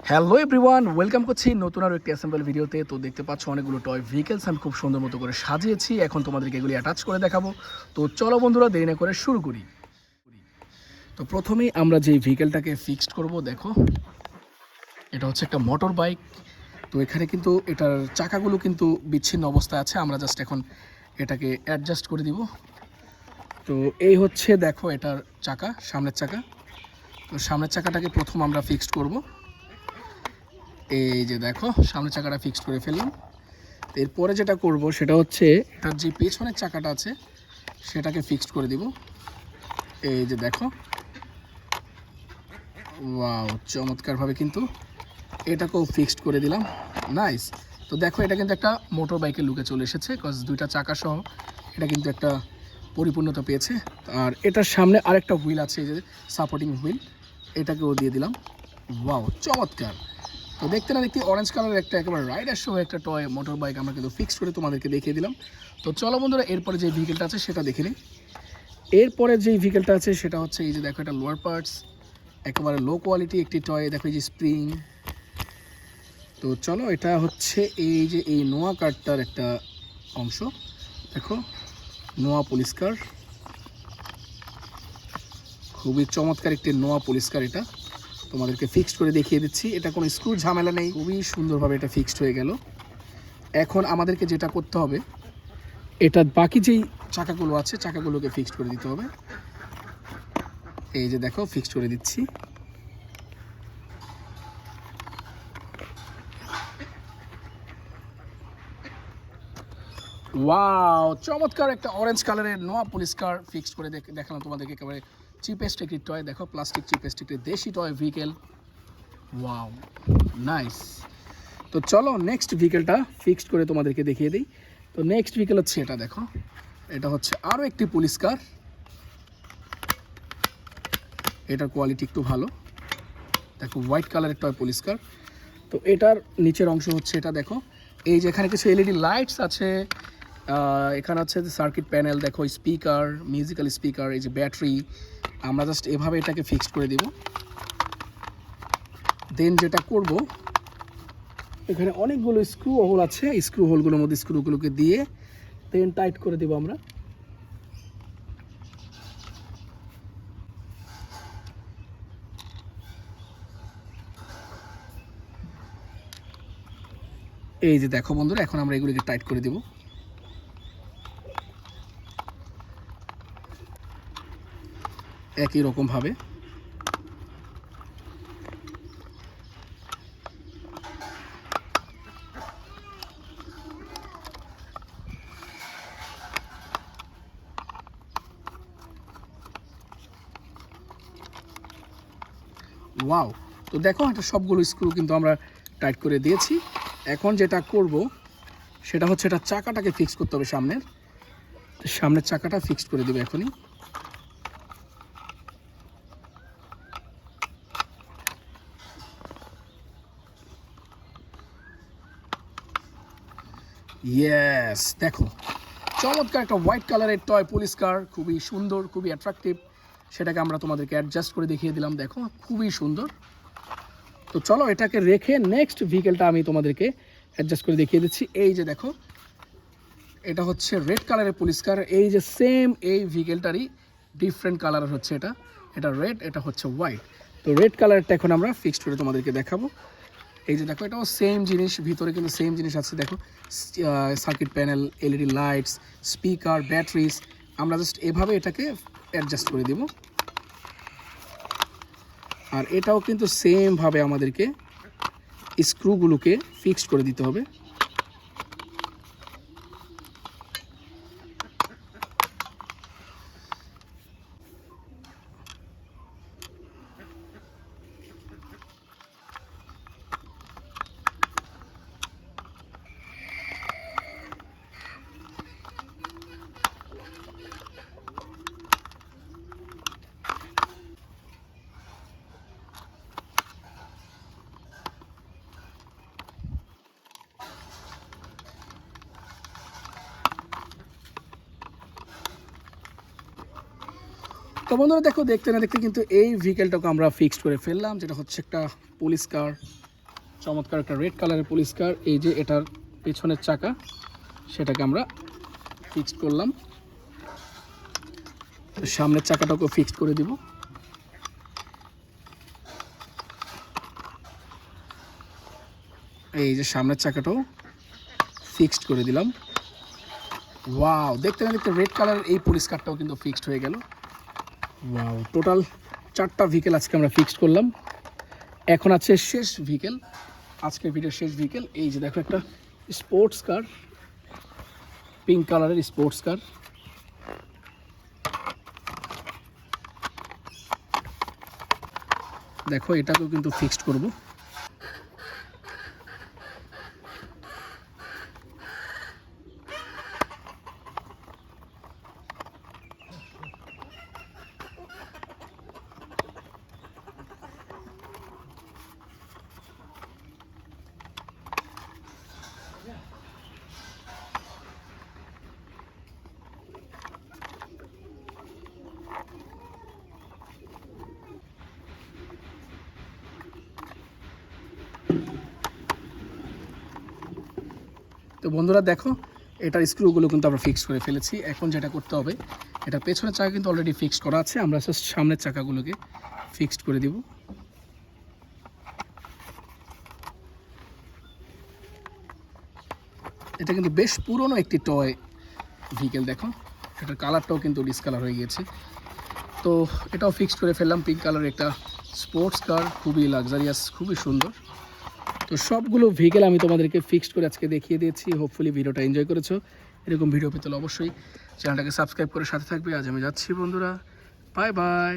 Hello everyone, welcome করছি নতুন আরও একটি অ্যাসেম্বল ভিডিওতে। তো দেখতে পাচ্ছ অনেকগুলো টয় ভেহিকেলস আমি খুব সুন্দর মতো করে সাজিয়েছি। এখন তোমাদেরকে এগুলি অ্যাটাচ করে দেখাবো। তো চলো বন্ধুরা, দেরি না করে শুরু করি। তো প্রথমেই আমরা যেই ভেহিকেলটাকে ফিক্সড করব, দেখো এটা হচ্ছে একটা মোটর বাইক। তো এখানে কিন্তু এটার চাকাগুলো কিন্তু বিচ্ছিন্ন অবস্থায় আছে। আমরা জাস্ট এখন এটাকে অ্যাডজাস্ট করে দিব। তো এই হচ্ছে দেখো এটার চাকা, সামনের চাকা। তো সামনের চাকাটাকে প্রথম আমরা ফিক্সড করব। এই যে দেখো সামনের চাকাটা ফিক্সড করে ফেললাম। এরপরে যেটা করব সেটা হচ্ছে এটার যে পেছনের চাকাটা আছে সেটাকে ফিক্সড করে দিব। এই যে দেখো, ওয়াও, চমৎকারভাবে কিন্তু এটাকেও ফিক্সড করে দিলাম। নাইস। তো দেখো এটা কিন্তু একটা মোটর বাইকের লুকে চলে এসেছে, কজ দুইটা চাকা সহ এটা কিন্তু একটা পরিপূর্ণতা পেয়েছে। আর এটার সামনে আরেকটা হুইল আছে, এই যে সাপোর্টিং হুইল, এটাকেও দিয়ে দিলাম। ওয়াও, চমৎকার। তো দেখতে না দেখতে অরেঞ্জ কালারের একটা একেবারে রাইডার সহ একটা টয় মোটর বাইক আমরা কিন্তু ফিক্স করে তোমাদেরকে দেখিয়ে দিলাম। তো চলো বন্ধুরা, এরপরে যে ভেহিকেলটা আছে সেটা দেখে নিই। এরপরে যেই ভেহিকেলটা আছে সেটা হচ্ছে এই যে দেখো, এটা লোয়ার পার্টস, একেবারে লো কোয়ালিটি একটি টয়। দেখো এই যে স্প্রিং। তো চলো, এটা হচ্ছে এই যে এই নোয়া কারটার একটা অংশ। দেখো, নোয়া পুলিশ কার, খুবই চমৎকার একটি নোয়া পুলিশ কার। এটা তোমাদেরকে ফিক্সড করে দেখিয়ে দিচ্ছি। এটা কোনো স্ক্রু ঝামেলা নেই, খুবই সুন্দরভাবে এটা ফিক্সড হয়ে গেল। এখন আমাদেরকে যেটা করতে হবে, এটা বাকি যেই চাকাগুলো আছে চাকাগুলোকে ফিক্সড করে দিতে হবে। এই যে দেখো, ফিক্সড করে দিচ্ছি। ওয়াও, চমৎকার একটা অরেঞ্জ কালারের নোয়া পুলিশ কার ফিক্সড করে দেখালাম তোমাদেরকে। একেবারে চিপেস্ট একটি টয়, দেখো প্লাস্টিক চিপেস্ট একটি দেশি টয় ভেহিকেল। Wow, nice. তো চলো নেক্সট ভেহিকেলটা ফিক্সড করে তোমাদেরকে দেখিয়ে দিই। তো নেক্সট ভেহিকেল হচ্ছে এটা, দেখো এটা হচ্ছে আরও একটি পুলিশ কার। এটার কোয়ালিটি একটু ভালো। দেখো হোয়াইট কালারের টয় পুলিশ কার। তো এটার নিচের অংশ হচ্ছে এটা, দেখো এই যে এখানে কিছু এলইডি লাইটস আছে, এখানে হচ্ছে সার্কিট প্যানেল, দেখো স্পিকার, মিউজিক্যাল স্পিকার, এই যে ব্যাটারি। আমরা জাস্ট এভাবে এটাকে ফিক্সড করে দিব। দেন যেটা করব, এখানে অনেকগুলো স্ক্রু হোল আছে, স্ক্রু হোলগুলোর মধ্যে স্ক্রুগুলোকে দিয়ে দেন টাইট করে দেবো আমরা। এই যে দেখো বন্ধুরা, এখন আমরা এগুলিকে টাইট করে দেব একই রকম ভাবে। ওয়াও, তো দেখো এটা সবগুলো স্ক্রু কিন্তু আমরা টাইট করে দিয়েছি। এখন যেটা করব সেটা হচ্ছে এটা চাকাটাকে ফিক্স করতে হবে। সামনের চাকাটা ফিক্সড করে দেবে এখনই। ইয়েস, দেখো চমৎকার একটা হোয়াইট কালারের টয় পুলিশ কার, খুবই সুন্দর, খুবই অ্যাট্রাকটিভ। সেটাকে আমরা তোমাদেরকে অ্যাডজাস্ট করে দেখিয়ে দিলাম, দেখো খুবই সুন্দর। তো চলো এটাকে রেখে নেক্সট ভেহিকেলটা আমি তোমাদেরকে অ্যাডজাস্ট করে দেখিয়ে দিচ্ছি। এই যে দেখো, এটা হচ্ছে রেড কালারের পুলিশ কার। এই যে সেম এই ভেহিকেলটারই ডিফারেন্ট কালার হচ্ছে, এটা রেড, এটা হচ্ছে হোয়াইট। তো রেড কালারটা এখন আমরা ফিক্সড করে তোমাদেরকে দেখাবো। এই যে দেখো, এটাও সেম জিনিস, ভিতরে কিন্তু সেম জিনিস আছে। দেখো circuit panel, LED lights, speaker, batteries. আমরা জাস্ট এভাবে এটাকে অ্যাডজাস্ট করে দিব। আর এটাও কিন্তু সেমভাবে আমাদেরকে স্ক্রুগুলোকে ফিক্সড করে দিতে হবে। তো বন্ধুরা দেখো, দেখতে না দেখতে কিন্তু এই ভেহিকেলটাকে আমরা ফিক্সড করে ফেললাম, যেটা হচ্ছে একটা পুলিশ কার। চমৎকার একটা রেড কালারের পুলিশ কার। এই যে এটার পেছনের চাকা, সেটাকে আমরা ফিক্সড করলাম। সামনের চাকাটাকেও ফিক্সড করে দিব। এই যে সামনের চাকাটাও ফিক্সড করে দিলাম। ওয়াও, দেখতে না দেখতে রেড কালারের এই পুলিশ কারটাও কিন্তু ফিক্সড হয়ে গেল। ওয়াও, টোটাল 4টা ভেহিকেল আজকে আমরা ফিক্সড করলাম। এখন আছে শেষ ভেহিকেল, আজকের ভিডিওর শেষ ভেহিকেল। এই যে দেখো একটা স্পোর্টস কার, পিঙ্ক কালারের স্পোর্টস কার। দেখো এটাকেও কিন্তু ফিক্সড করব। তো বন্ধুরা দেখো, এটার স্ক্রুগুলো কিন্তু আমরা ফিক্স করে ফেলেছি। এখন যেটা করতে হবে, এটার পেছনের চাকা কিন্তু অলরেডি ফিক্সড করা আছে, আমরা জাস্ট সামনের চাকাগুলোকে ফিক্সড করে দিব। এটা কিন্তু বেশ পুরনো একটি টয় ভেহিকেল। দেখো এটার কালারটাও কিন্তু ডিসকালার হয়ে গিয়েছে। তো এটাও ফিক্সড করে ফেললাম। পিঙ্ক কালার একটা স্পোর্টস কার, খুবই লাক্সারিয়াস, খুবই সুন্দর। তো সবগুলো ভেহিকেল আমি তোমাদেরকে ফিক্সড করে আজকে দেখিয়ে দিয়েছি। হোপফুলি ভিডিওটা এনজয় করেছো। এরকম ভিডিও পেতে হলে অবশ্যই চ্যানেলটাকে সাবস্ক্রাইব করে সাথে থাকবে। আজ আমি যাচ্ছি বন্ধুরা, বাই বাই।